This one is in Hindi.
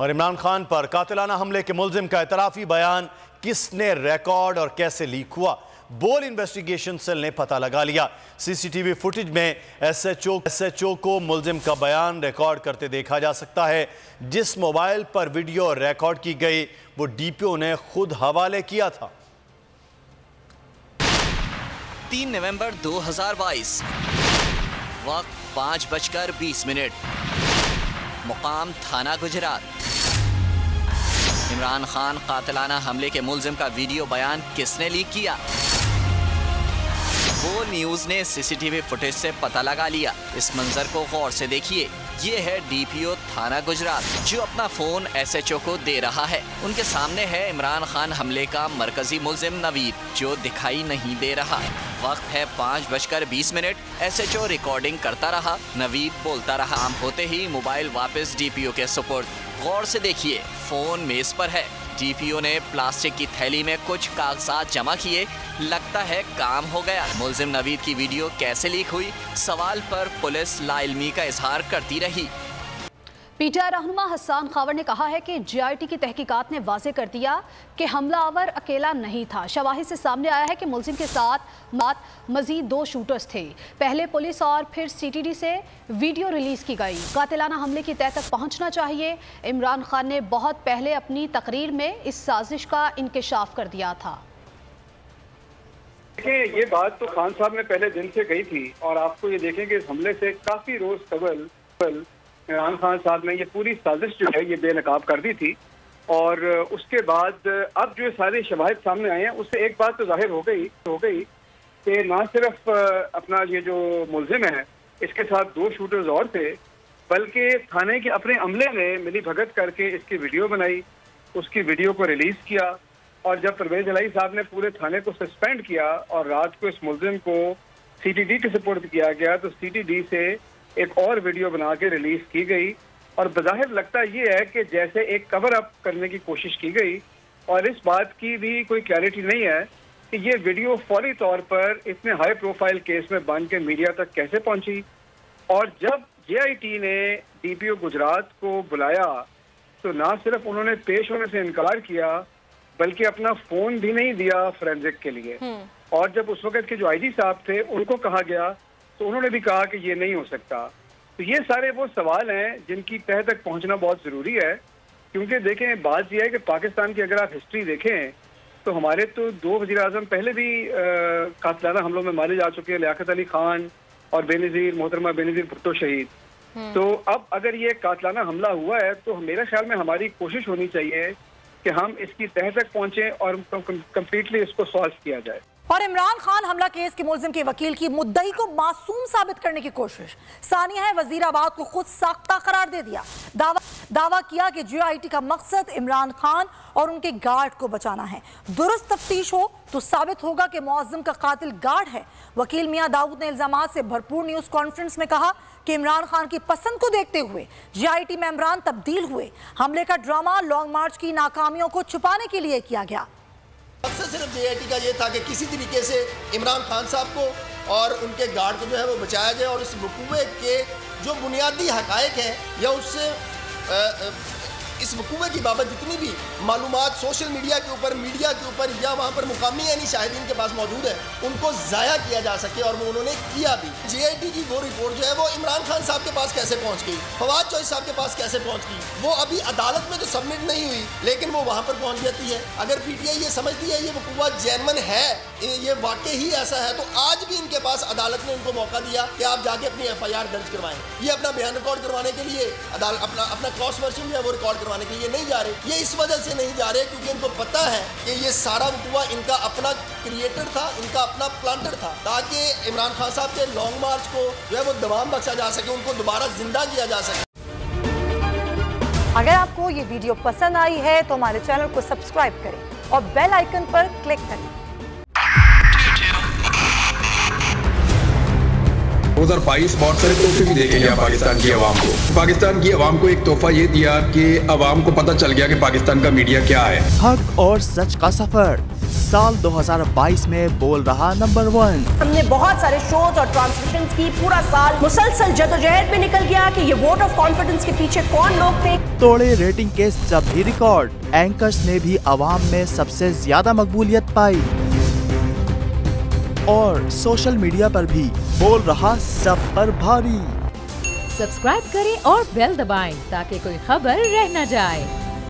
और इमरान खान पर कातिलाना हमले के मुल्जिम का एतराफ़ी बयान किसने रिकॉर्ड और कैसे लीक हुआ, बोल इन्वेस्टिगेशन सेल ने पता लगा लिया। सीसीटीवी फुटेज में एसएचओ को मुल्जिम का बयान रिकॉर्ड करते देखा जा सकता है। जिस मोबाइल पर वीडियो रिकॉर्ड की गई वो डीपीओ ने खुद हवाले किया था। 3 नवंबर 2022, वक्त 5:20, मुकाम थाना गुजरात। इमरान खान कातिलाना हमले के मुल्जिम का वीडियो बयान किसने लीक किया, वो न्यूज़ ने सीसीटीवी फुटेज से पता लगा लिया। इस मंजर को गौर से देखिए। ये है डीपीओ थाना गुजरात जो अपना फोन एसएचओ को दे रहा है। उनके सामने है इमरान खान हमले का मरकजी मुल्जिम नवीद जो दिखाई नहीं दे रहा। वक्त है 5:20। एसएचओ रिकॉर्डिंग करता रहा, नवीद बोलता रहा। आम होते ही मोबाइल वापस डीपीओ के सुपुर्द। गौर से देखिए, फोन मेज पर है। डीपीओ ने प्लास्टिक की थैली में कुछ कागजात जमा किए। लगता है काम हो गया। मुल्जिम नवीद की वीडियो कैसे लीक हुई, सवाल पर पुलिस लाइल्मी का इजहार करती रही। पीटीआई रहनुमा हसन खावर ने कहा है कि जीआईटी की तहकीकात ने वाज़ेह कर दिया कि हमलावर अकेला नहीं था। शवाहिद से सामने आया है कि मुल्जिम के साथ मजीद 2 शूटर्स थे। पहले पुलिस और फिर सीटीडी से वीडियो रिलीज की गई। कातिलाना हमले की तह तक पहुंचना चाहिए। इमरान खान ने बहुत पहले अपनी तकरीर में इस साजिश का इंकशाफ कर दिया था। देखिए, ये बात तो खान साहब ने पहले दिन से कही थी और आपको ये देखें कि इस हमले से काफ़ी रोज़ कबल इमरान खान साहब ने ये पूरी साजिश जो है ये बेनकाब कर दी थी। और उसके बाद अब जो सारे शवाहिद सामने आए हैं उससे एक बात तो जाहिर हो गई कि ना सिर्फ अपना ये जो मुल्जिम है इसके साथ 2 शूटर्स और थे, बल्कि थाने के अपने अमले ने मिली भगत करके इसकी वीडियो बनाई, उसकी वीडियो को रिलीज़ किया। और जब परवेज इलाही साहब ने पूरे थाने को सस्पेंड किया और रात को इस मुल्जिम को सीटीडी के सुपुर्द किया गया तो सीटीडी से एक और वीडियो बना के रिलीज की गई। और बज़ाहिर लगता ये है कि जैसे एक कवर अप करने की कोशिश की गई और इस बात की भी कोई क्लैरिटी नहीं है कि ये वीडियो फौरी तौर पर इतने हाई प्रोफाइल केस में बन के मीडिया तक कैसे पहुंची। और जब जीआईटी ने डीपीओ गुजरात को बुलाया तो ना सिर्फ उन्होंने पेश होने से इनकार किया बल्कि अपना फोन भी नहीं दिया फोरेंसिक के लिए। और जब उस वक्त के जो आईजी साहब थे उनको कहा गया तो उन्होंने भी कहा कि ये नहीं हो सकता। तो ये सारे वो सवाल हैं जिनकी तह तक पहुंचना बहुत ज़रूरी है। क्योंकि देखें, बात यह है कि पाकिस्तान की अगर आप हिस्ट्री देखें तो हमारे तो 2 वज़ीर आज़म पहले भी कातिलाना हमलों में मारे जा चुके हैं, लियाकत अली खान और बेनज़ीर, मोहतरमा बेनज़ीर भुट्टो शहीद। तो अब अगर ये कातिलाना हमला हुआ है तो मेरा ख्याल में हमारी कोशिश होनी चाहिए कि हम इसकी तह तक पहुंचे और कम्प्लीटली इसको सॉल्व किया जाए। और इमरान खान हमला केस के मुल्जिम के वकील की मुद्दई को मासूम साबित करने की कोशिश। सानिया है वजीराबाद को खुद साख्ता करार दे दिया। दावा किया कि जीआईटी का मकसद इमरान खान और उनके गार्ड को बचाना है। दुरुस्त तफ्तीश हो तो साबित होगा कि मुअज्जम का कातिल गार्ड है। वकील मियां दाऊद ने इल्जामात से भरपूर न्यूज कॉन्फ्रेंस में कहा कि इमरान खान की पसंद को देखते हुए जीआईटी में इमरान तब्दील हुए। हमले का ड्रामा लॉन्ग मार्च की नाकामियों को छुपाने के लिए किया गया। मकसद सिर्फ जीआईटी का ये था कि किसी तरीके से इमरान खान साहब को और उनके गार्ड को जो है वो बचाया जाए और इस वकूए के जो बुनियादी हकायक हैं या उससे इस वकूए की बाबत जितनी भी मालूमात सोशल मीडिया के ऊपर या वहाँ पर मुकामी यानी शाहिदीन के पास मौजूद है उनको ज़ाया किया जा सके और वो उन्होंने किया भी। जीआईटी की वो रिपोर्ट जो है वो इमरान खान साहब के पास कैसे पहुँच गई, फवाद चौधरी साहब के पास कैसे पहुँच गई, वो अभी अदालत में तो सबमिट नहीं हुई लेकिन वो वहाँ पर पहुँच जाती है। अगर पीटीआई ये समझती है ये वकूआ जेन्युइन है, ये वाकई ही ऐसा है, तो आज भी इनके पास अदालत ने उनको मौका दिया कि आप जाके अपनी FIR दर्ज करवाएं। ये अपना बयान रिकॉर्ड करवाने के लिए अपना क्रॉस वर्जन जो है वो रिकॉर्ड करवाने के लिए नहीं जा रहे। ये इस वजह से नहीं जा रहे क्योंकि इनको पता है कि ये सारा वकूआ इनका अपना क्रिएटर था, इनका अपना प्लांटर था, ताकि इमरान खान साहब के लॉन्ग मार्च को जो है वो दवाम बख्शा जा सके, उनको दोबारा जिंदा किया जा सके। अगर आपको ये वीडियो पसंद आई है तो हमारे चैनल को सब्सक्राइब करें और बेल आइकन पर क्लिक करें। 2022 बहुत सारे तोहफे भी देके गया पाकिस्तान की आवाम को। पाकिस्तान की आवाम को एक तोहफा ये दिया कि आवाम को पता चल गया कि पाकिस्तान का मीडिया क्या है। हक और सच का सफर साल 2022 में बोल रहा नंबर 1। हमने बहुत सारे शोज और ट्रांसमिशंस की, पूरा साल मुसलसल जदोजहद में निकल गया कि ये वोट ऑफ कॉन्फिडेंस के पीछे कौन लोग थे। तोड़े रेटिंग के सभी रिकॉर्ड। एंकर्स ने भी अवाम में सबसे ज्यादा मकबूलियत पाई और सोशल मीडिया पर भी बोल रहा सब पर भारी। सब्सक्राइब करें और बेल दबाएं ताकि कोई खबर रह न जाए।